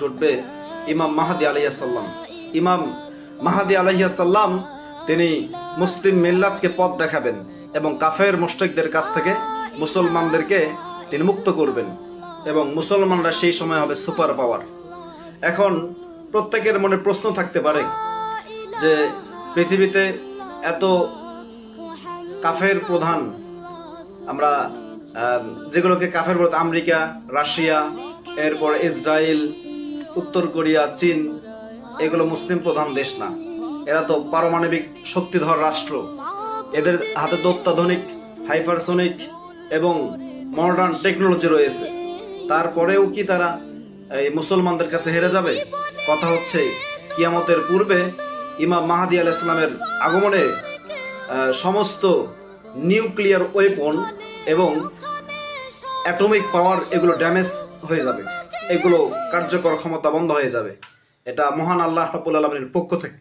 ঘটবে ইমাম মাহাদি আলাইহিসসালাম। ইমাম মাহাদি আলাইহিসসালাম তিনি মুসলিম মিল্লাতকে পথ দেখাবেন এবং কাফের মুশরিকদের কাছ থেকে মুসলমানদেরকে তিনি মুক্ত করবেন এবং মুসলমানরা সেই সময় হবে সুপার পাওয়ার। এখন প্রত্যেকের মনে প্রশ্ন থাকতে পারে যে পৃথিবীতে এত কাফের প্রধান, আমরা যেগুলোকে কাফের বলতে আমেরিকা, রাশিয়া, এরপর ইসরায়েল, উত্তর কোরিয়া, চীন, এগুলো মুসলিম প্রধান দেশ না। এরা তো পারমাণবিক শক্তিধর রাষ্ট্র। এদের হাতে তো অত্যাধুনিক হাইপারসোনিক এবং মডার্ন টেকনোলজি রয়েছে। তারপরেও কি তারা এই মুসলমানদের কাছে হেরে যাবে? কথা হচ্ছে কিয়ামতের পূর্বে ইমাম মাহাদি আলাইহিস সালামের আগমনে সমস্ত নিউক্লিয়ার ওয়েপন এবং অ্যাটমিক পাওয়ার এগুলো ড্যামেজ হয়ে যাবে, এগুলো কার্যকর ক্ষমতা বন্ধ হয়ে যাবে। এটা মহান আল্লাহ রাব্বুল আলামিনের পক্ষ থেকে